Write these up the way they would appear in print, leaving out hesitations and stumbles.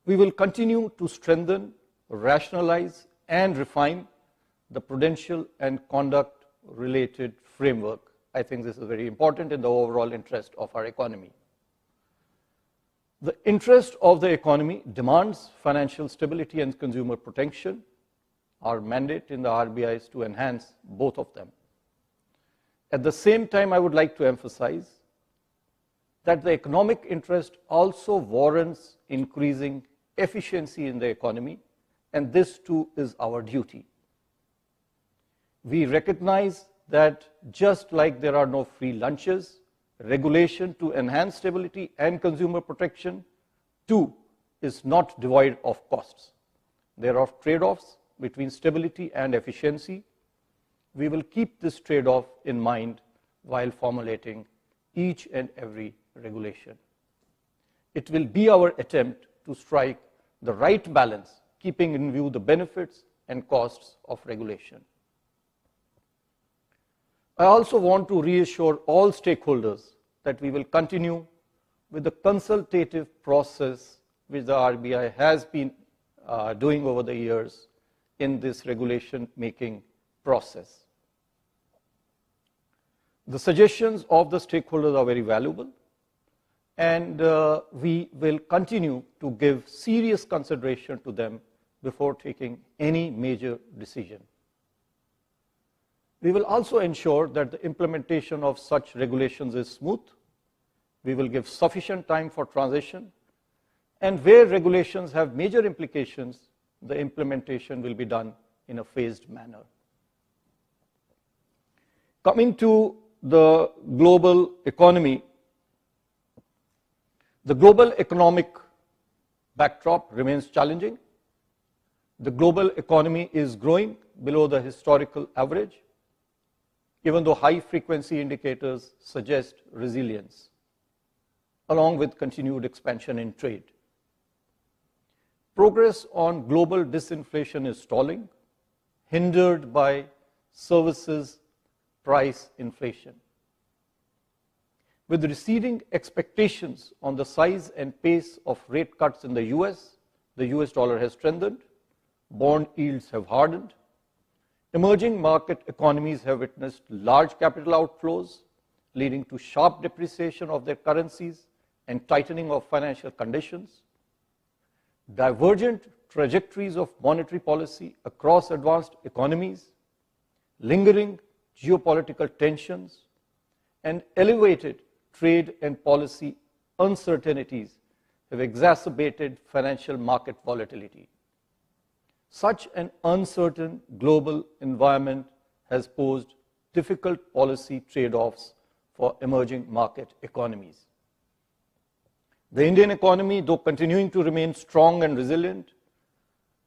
We will continue to strengthen, rationalize, and refine the prudential and conduct-related framework. I think this is very important in the overall interest of our economy. The interest of the economy demands financial stability and consumer protection. Our mandate in the RBI is to enhance both of them. At the same time, I would like to emphasize that the economic interest also warrants increasing efficiency in the economy, and this too is our duty. We recognize that just like there are no free lunches, regulation to enhance stability and consumer protection too is not devoid of costs. There are trade-offs between stability and efficiency. We will keep this trade-off in mind while formulating each and every regulation. It will be our attempt to strike the right balance, keeping in view the benefits and costs of regulation. I also want to reassure all stakeholders that we will continue with the consultative process which the RBI has been doing over the years in this regulation making process. The suggestions of the stakeholders are very valuable, and we will continue to give serious consideration to them before taking any major decision. We will also ensure that the implementation of such regulations is smooth. We will give sufficient time for transition, and where regulations have major implications, the implementation will be done in a phased manner. Coming to the global economy, the global economic backdrop remains challenging. The global economy is growing below the historical average, even though high-frequency indicators suggest resilience, along with continued expansion in trade. Progress on global disinflation is stalling, hindered by services price inflation. With receding expectations on the size and pace of rate cuts in the US dollar has strengthened, bond yields have hardened, emerging market economies have witnessed large capital outflows, leading to sharp depreciation of their currencies and tightening of financial conditions. Divergent trajectories of monetary policy across advanced economies, lingering geopolitical tensions, and elevated trade and policy uncertainties have exacerbated financial market volatility. Such an uncertain global environment has posed difficult policy trade-offs for emerging market economies. The Indian economy, though continuing to remain strong and resilient,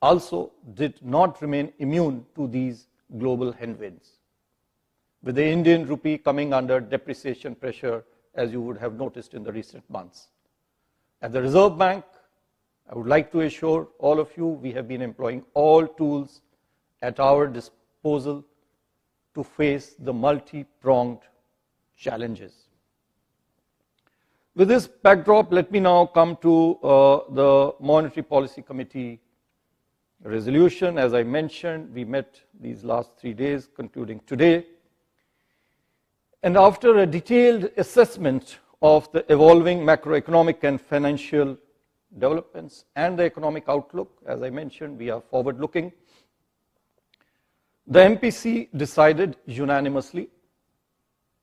also did not remain immune to these global headwinds, with the Indian rupee coming under depreciation pressure, as you would have noticed in the recent months. At the Reserve Bank, I would like to assure all of you we have been employing all tools at our disposal to face the multi-pronged challenges. With this backdrop, let me now come to the Monetary Policy Committee resolution. As I mentioned, we met these last 3 days, concluding today. And after a detailed assessment of the evolving macroeconomic and financial developments and the economic outlook, as I mentioned, we are forward-looking. The MPC decided unanimously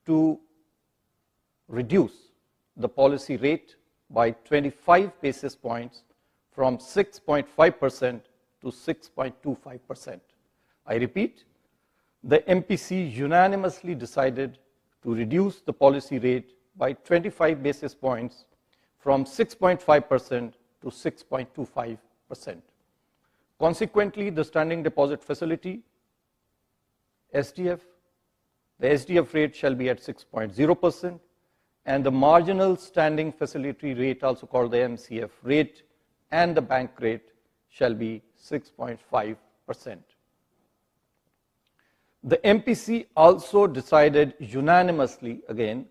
to reduce the policy rate by 25 basis points from 6.5% to 6.25%. I repeat, the MPC unanimously decided to reduce the policy rate by 25 basis points from 6.5% to 6.25%. Consequently, the standing deposit facility, SDF, the SDF rate shall be at 6.0%, and the marginal standing facility rate, also called the MCF rate, and the bank rate shall be 6.5%. The MPC also decided unanimously, again,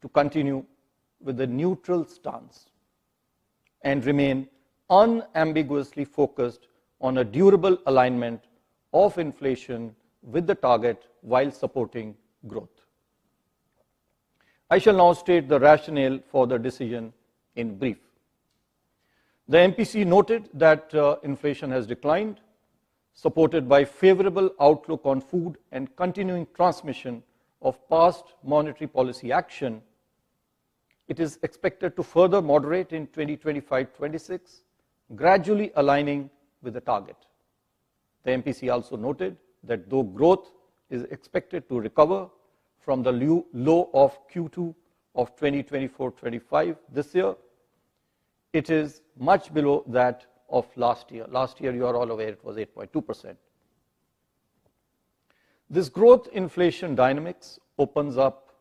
to continue with the neutral stance and remain unambiguously focused on a durable alignment of inflation with the target while supporting growth. I shall now state the rationale for the decision in brief. The MPC noted that inflation has declined, supported by favorable outlook on food and continuing transmission of past monetary policy action. It is expected to further moderate in 2025-26, gradually aligning with the target. The MPC also noted that though growth is expected to recover from the low of Q2 of 2024-25 this year, it is much below that of last year. Last year, you are all aware, it was 8.2%. This growth inflation dynamics opens up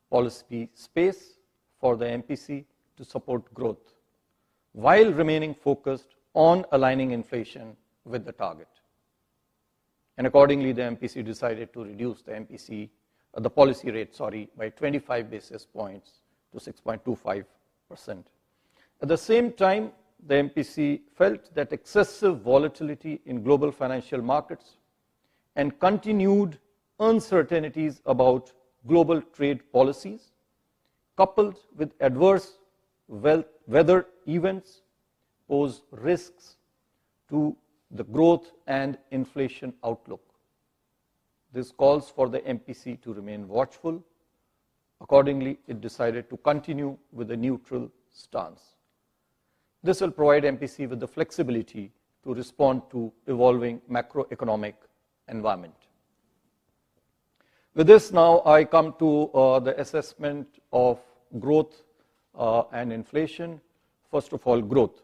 policy space for the MPC to support growth, while remaining focused on aligning inflation with the target. And accordingly, the MPC decided to reduce the policy rate, by 25 basis points to 6.25%. At the same time, the MPC felt that excessive volatility in global financial markets and continued uncertainties about global trade policies, coupled with adverse weather events, pose risks to the growth and inflation outlook. This calls for the MPC to remain watchful. Accordingly, it decided to continue with a neutral stance. This will provide MPC with the flexibility to respond to evolving macroeconomic environment. With this, now I come to the assessment of growth and inflation. First of all, growth.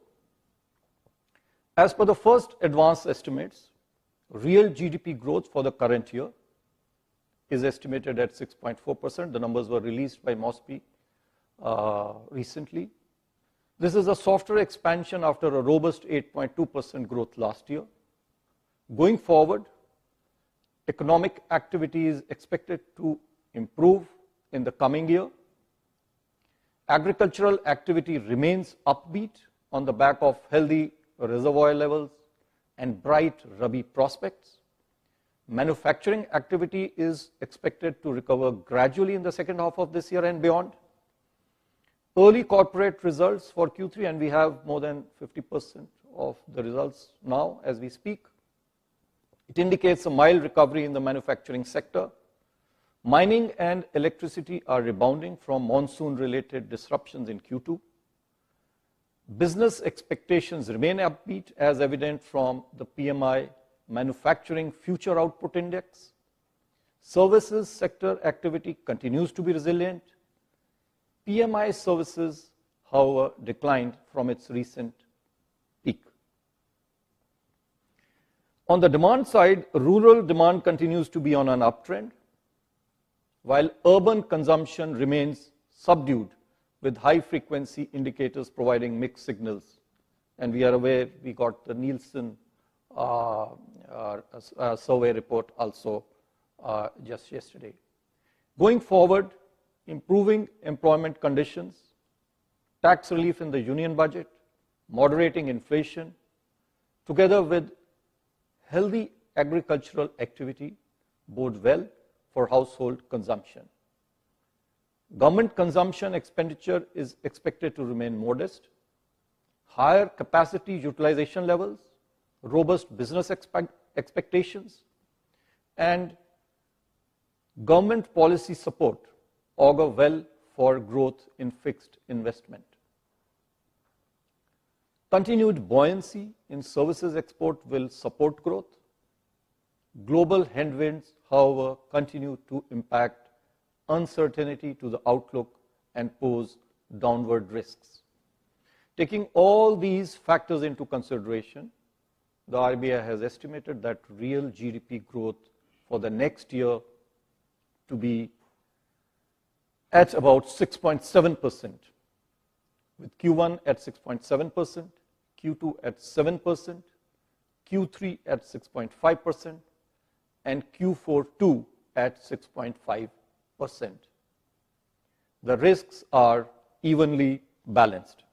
As per the first advanced estimates, real GDP growth for the current year is estimated at 6.4%. The numbers were released by MOSPI recently. This is a softer expansion after a robust 8.2% growth last year. Going forward, economic activity is expected to improve in the coming year. Agricultural activity remains upbeat on the back of healthy reservoir levels and bright Rabi prospects. Manufacturing activity is expected to recover gradually in the second half of this year and beyond. Early corporate results for Q3, and we have more than 50% of the results now as we speak. It indicates a mild recovery in the manufacturing sector. Mining and electricity are rebounding from monsoon-related disruptions in Q2. Business expectations remain upbeat, as evident from the PMI Manufacturing Future Output Index. Services sector activity continues to be resilient. PMI services, however, declined from its recent peak. On the demand side, rural demand continues to be on an uptrend, while urban consumption remains subdued, with high-frequency indicators providing mixed signals. And we are aware, we got the Nielsen survey report also just yesterday. Going forward, improving employment conditions, tax relief in the union budget, moderating inflation, together with healthy agricultural activity, bode well for household consumption. Government consumption expenditure is expected to remain modest. Higher capacity utilization levels, robust business expectations, and government policy support augur well for growth in fixed investment. Continued buoyancy in services export will support growth. Global headwinds, however, continue to impact uncertainty to the outlook and pose downward risks. Taking all these factors into consideration, the RBI has estimated that real GDP growth for the next year to be at about 6.7%, with Q1 at 6.7%, Q2 at 7%, Q3 at 6.5%, and Q4 too at 6.5%. The risks are evenly balanced.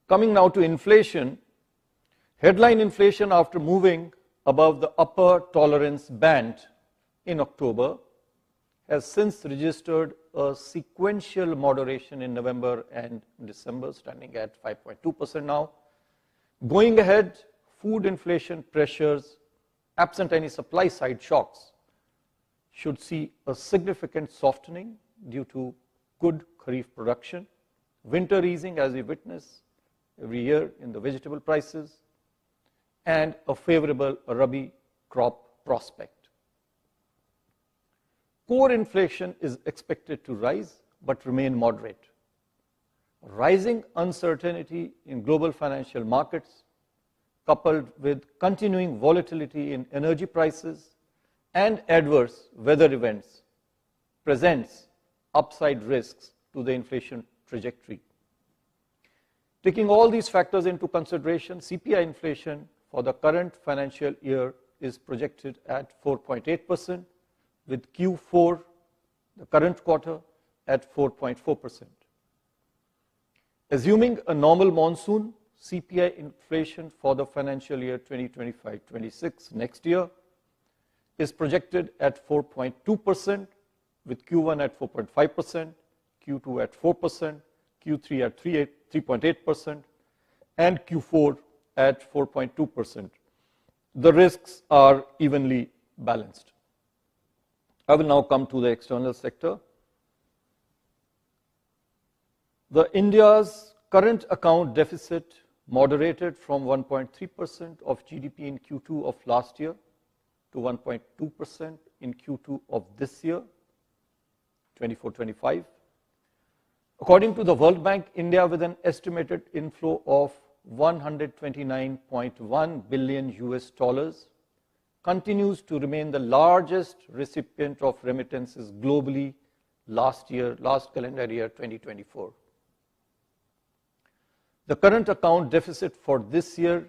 Coming now to inflation, headline inflation after moving above the upper tolerance band in October has since registered a sequential moderation in November and December, standing at 5.2% now. Going ahead, food inflation pressures, absent any supply side shocks, should see a significant softening due to good Kharif production, winter easing as we witness every year in the vegetable prices, and a favorable Rabi crop prospect. Core inflation is expected to rise but remain moderate. Rising uncertainty in global financial markets, coupled with continuing volatility in energy prices and adverse weather events, presents upside risks to the inflation trajectory. Taking all these factors into consideration, CPI inflation for the current financial year is projected at 4.8%, with Q4, the current quarter, at 4.4%. Assuming a normal monsoon, CPI inflation for the financial year 2025-26 next year is projected at 4.2%, with Q1 at 4.5%, Q2 at 4%, Q3 at 3.8%, and Q4 at 4.2%. The risks are evenly balanced. I will now come to the external sector. The India's current account deficit moderated from 1.3% of GDP in Q2 of last year to 1.2% in Q2 of this year, 24-25. According to the World Bank, India, with an estimated inflow of $129.1 billion US, continues to remain the largest recipient of remittances globally last calendar year 2024. The current account deficit for this year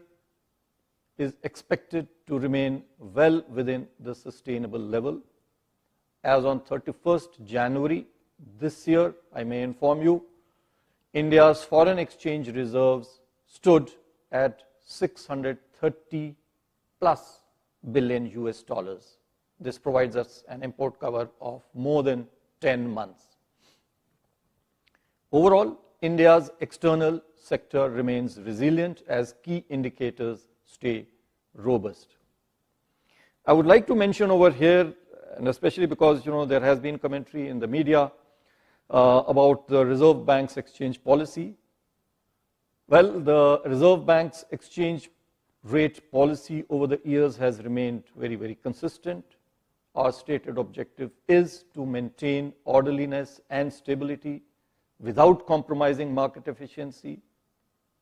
is expected to remain well within the sustainable level. As on 31st January this year, I may inform you, India's foreign exchange reserves stood at 630 plus billion US dollars. This provides us an import cover of more than 10 months. Overall, India's external sector remains resilient as key indicators stay robust. I would like to mention over here, and especially because there has been commentary in the media about the Reserve Bank's exchange policy. Well, the Reserve Bank's exchange rate policy over the years has remained very, very consistent. Our stated objective is to maintain orderliness and stability without compromising market efficiency.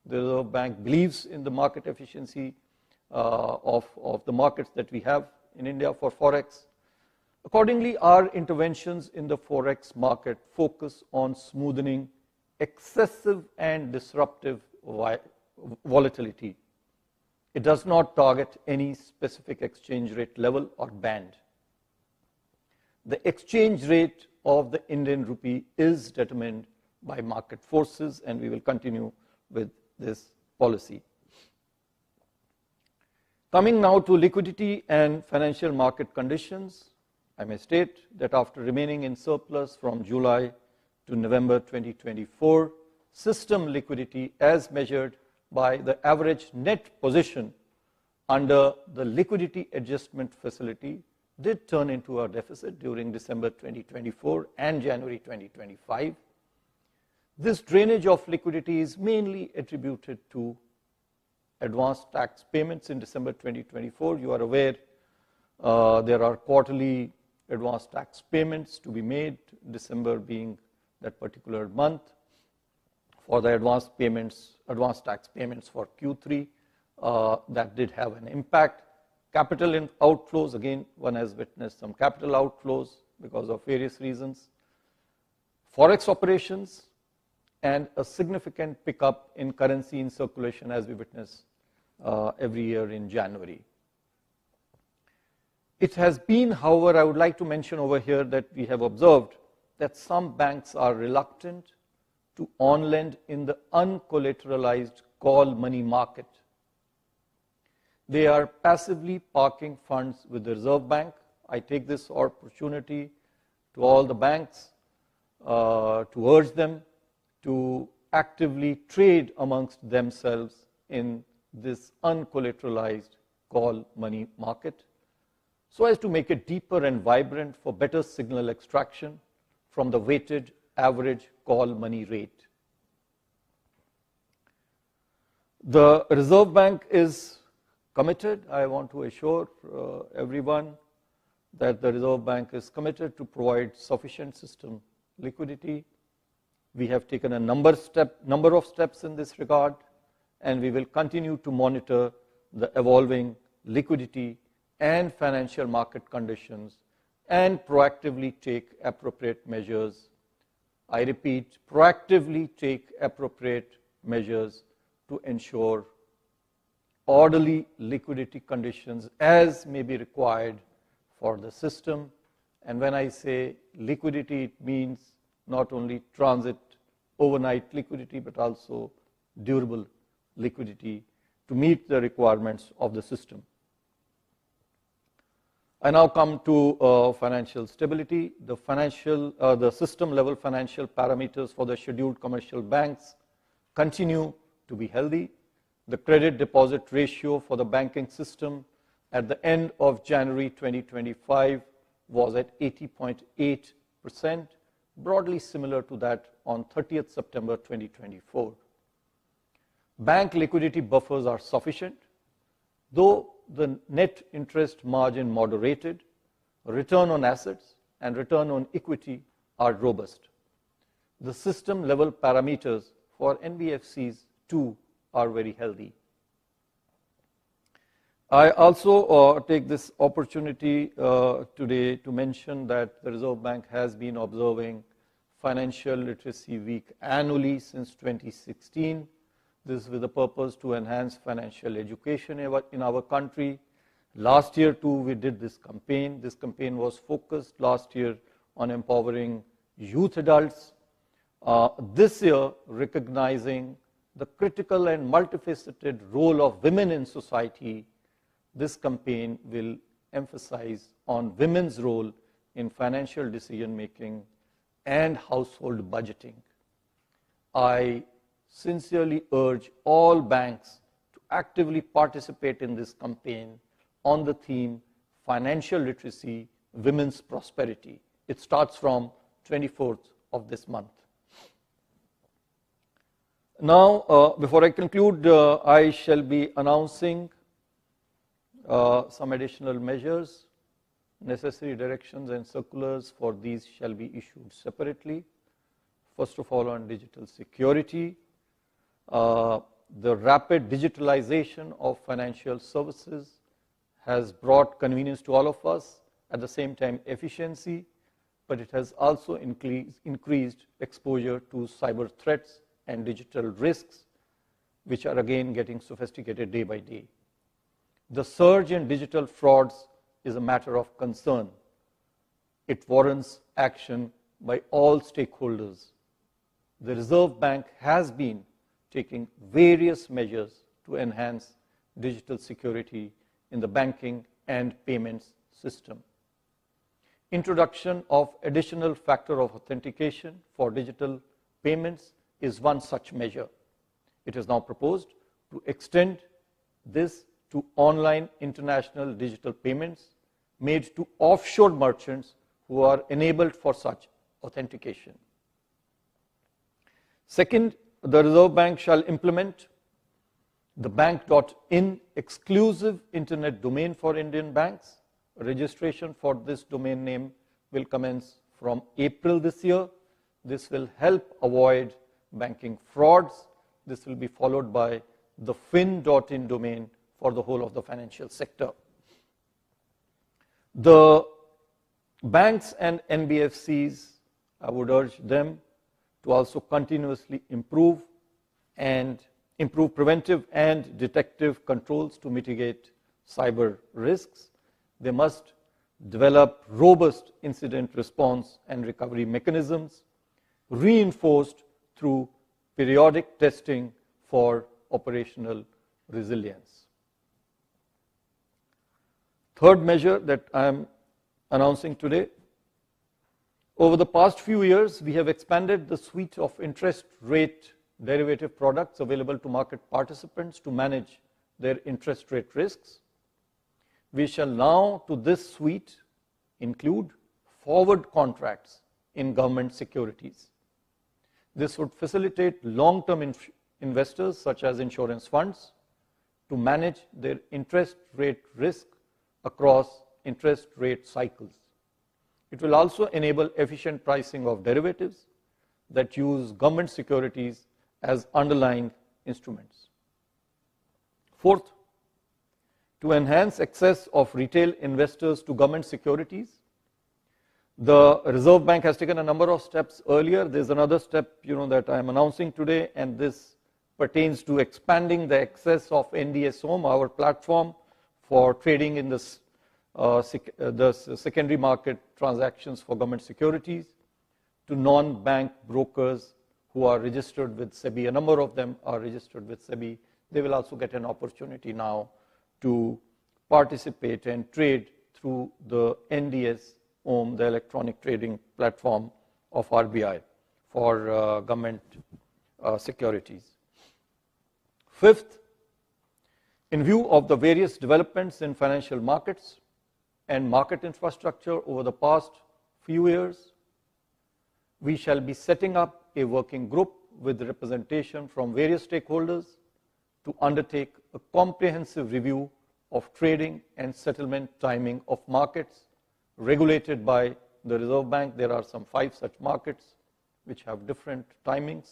The Reserve Bank believes in the market efficiency of the markets that we have in India for Forex. Accordingly, our interventions in the Forex market focus on smoothing excessive and disruptive volatility. It does not target any specific exchange rate level or band. The exchange rate of the Indian rupee is determined by market forces, and we will continue with this policy. Coming now to liquidity and financial market conditions, I may state that after remaining in surplus from July to November 2024, system liquidity as measured by the average net position under the liquidity adjustment facility did turn into a deficit during December 2024 and January 2025. This drainage of liquidity is mainly attributed to advanced tax payments in December 2024. You are aware there are quarterly advanced tax payments to be made, December being that particular month. For the advanced tax payments for Q3, that did have an impact. Capital outflows, again, one has witnessed some capital outflows because of various reasons. Forex operations and a significant pickup in currency in circulation as we witness every year in January. It has been, however, I would like to mention over here that we have observed that some banks are reluctant to on-lend in the uncollateralized call money market. They are passively parking funds with the Reserve Bank. I take this opportunity to all the banks to urge them to actively trade amongst themselves in this uncollateralized call money market, so as to make it deeper and vibrant for better signal extraction from the weighted average call money rate. The Reserve Bank is committed. I want to assure everyone that the Reserve Bank is committed to provide sufficient system liquidity. We have taken a number of steps in this regard, and we will continue to monitor the evolving liquidity and financial market conditions and proactively take appropriate measures. I repeat, proactively take appropriate measures to ensure orderly liquidity conditions as may be required for the system. And when I say liquidity, it means not only transit overnight liquidity, but also durable liquidity to meet the requirements of the system. I now come to financial stability. The system level financial parameters for the scheduled commercial banks continue to be healthy. The credit deposit ratio for the banking system at the end of January 2025 was at 80.8%, broadly similar to that on 30th September 2024. Bank liquidity buffers are sufficient, though the net interest margin moderated, return on assets and return on equity are robust. The system level parameters for NBFCs too are very healthy. I also take this opportunity today to mention that the Reserve Bank has been observing Financial Literacy Week annually since 2016. This is with the purpose to enhance financial education in our country. Last year too we did this campaign. This campaign was focused last year on empowering youth adults. This year, recognizing the critical and multifaceted role of women in society, this campaign will emphasize on women's role in financial decision making and household budgeting. I sincerely urge all banks to actively participate in this campaign on the theme Financial Literacy, Women's Prosperity. It starts from 24th of this month. Now, before I conclude, I shall be announcing some additional measures. Necessary directions and circulars for these shall be issued separately. First of all, on digital security, the rapid digitalization of financial services has brought convenience to all of us, at the same time efficiency, but it has also increased exposure to cyber threats and digital risks, which are again getting sophisticated day by day. The surge in digital frauds is a matter of concern. It warrants action by all stakeholders. The Reserve Bank has been taking various measures to enhance digital security in the banking and payments system. Introduction of additional factor of authentication for digital payments is one such measure. It is now proposed to extend this to online international digital payments made to offshore merchants who are enabled for such authentication. Second, the Reserve Bank shall implement the bank.in exclusive internet domain for Indian banks. Registration for this domain name will commence from April this year. This will help avoid banking frauds. This will be followed by the fin.in domain for the whole of the financial sector. The banks and NBFCs, I would urge them to also continuously improve preventive and detective controls to mitigate cyber risks. They must develop robust incident response and recovery mechanisms, reinforced through periodic testing for operational resilience. Third measure that I am announcing today, over the past few years, we have expanded the suite of interest rate derivative products available to market participants to manage their interest rate risks. We shall now, to this suite, include forward contracts in government securities. This would facilitate long-term investors, such as insurance funds, to manage their interest rate risk across interest rate cycles. It will also enable efficient pricing of derivatives that use government securities as underlying instruments. Fourth, to enhance access of retail investors to government securities, the Reserve Bank has taken a number of steps earlier. There's another step that I am announcing today, and this pertains to expanding the access of NDS Home, our platform for trading in the secondary market transactions for government securities, to non-bank brokers who are registered with SEBI. A number of them are registered with SEBI. They will also get an opportunity now to participate and trade through the NDS Home, the electronic trading platform of RBI for government securities. Fifth, in view of the various developments in financial markets and market infrastructure over the past few years, we shall be setting up a working group with representation from various stakeholders to undertake a comprehensive review of trading and settlement timing of markets regulated by the Reserve Bank. There are some 5 such markets which have different timings.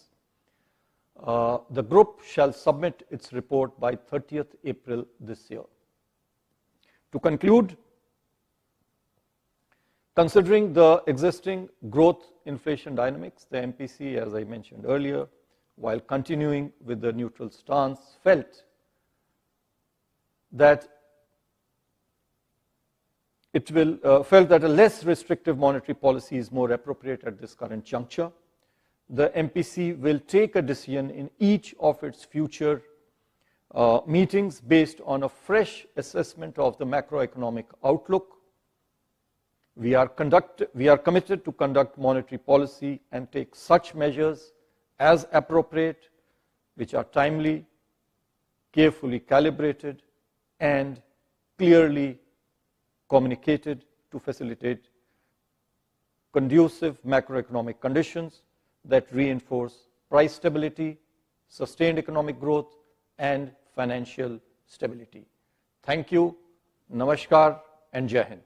The group shall submit its report by 30th April this year. To conclude, considering the existing growth inflation dynamics, the MPC, as I mentioned earlier, while continuing with the neutral stance, felt that a less restrictive monetary policy is more appropriate at this current juncture. The MPC will take a decision in each of its future meetings based on a fresh assessment of the macroeconomic outlook. We are committed to conduct monetary policy and take such measures as appropriate, which are timely, carefully calibrated, and clearly communicated to facilitate conducive macroeconomic conditions that reinforce price stability, sustained economic growth, and financial stability. Thank you, Namaskar, and Jai Hind.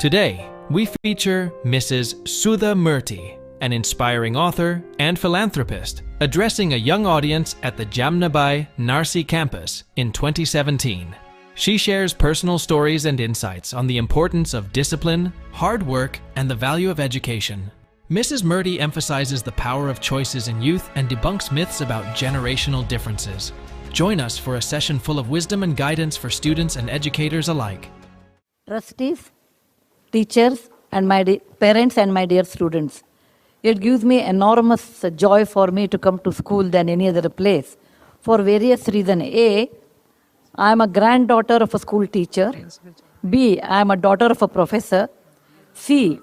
Today, we feature Mrs. Sudha Murthy, an inspiring author and philanthropist, addressing a young audience at the Jamnabai Narsi campus in 2017. She shares personal stories and insights on the importance of discipline, hard work, and the value of education. Mrs. Murthy emphasizes the power of choices in youth and debunks myths about generational differences. Join us for a session full of wisdom and guidance for students and educators alike. Trustees, teachers, and my parents and my dear students. It gives me enormous joy for me to come to school than any other place for various reasons. A, I am a granddaughter of a school teacher. B, I am a daughter of a professor. C,